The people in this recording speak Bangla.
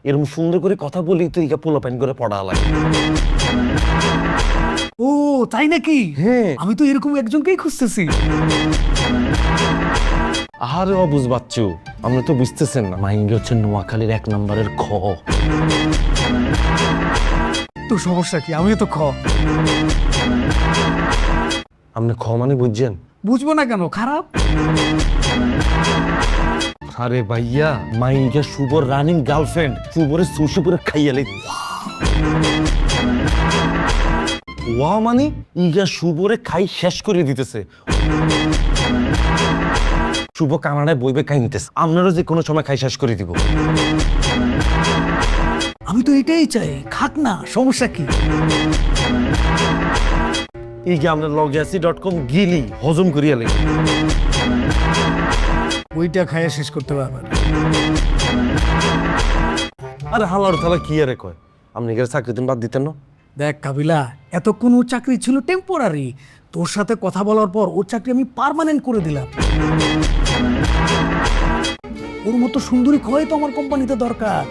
এরকম সুন্দর করে কথা বলি তো ইকা পোলা প্যান করে পড়া লাগে। ও তাই নাকি? হ্যাঁ। আমি তো এরকম একজনকেই খুঁজতেছি। আরে অবুঝ বাচ্চু, আপনি তো বুঝতেছেন না, মাইন্ডে হচ্ছে নোয়াখালীর 1 নম্বরের খ। তো সমস্যা কি? আমিও তো আপনি খ মানে বুঝছেন? বুঝবো না কেন? খারাপ? আরে ভাইয়া, মাইন্ডে শুভর রানিং গার্লফ্রেন্ড, শুভরে সুশি পুরো খাইয়ালে। ওয়া মানে ইগা শুভরে খাই শেষ করে দিতেছে। শুভ কানাডায় বইবে খাই নিতেছে, আপনারও যে কোনো সময় খাই শেষ করে দিব। আমি তো এটাই চাই, খাক না, সমস্যা কি? ইগা আপনার logasi.com গিলি হজম করিয়া লেগে। ওইটা খাইয়া শেষ করতে পারবে না। আরে হালার থালা কি আরে কয়, আপনি এখানে চাকরি দিন বাদ দিতেন না? দেখ কাবিলা, এতক্ষণ ওর চাকরি ছিল টেম্পোরারি, তোর সাথে কথা বলার পর ওর চাকরি আমি পার্মানেন্ট করে দিলাম। ওর মতো সুন্দরী খয় তো আমার কোম্পানিতে দরকার।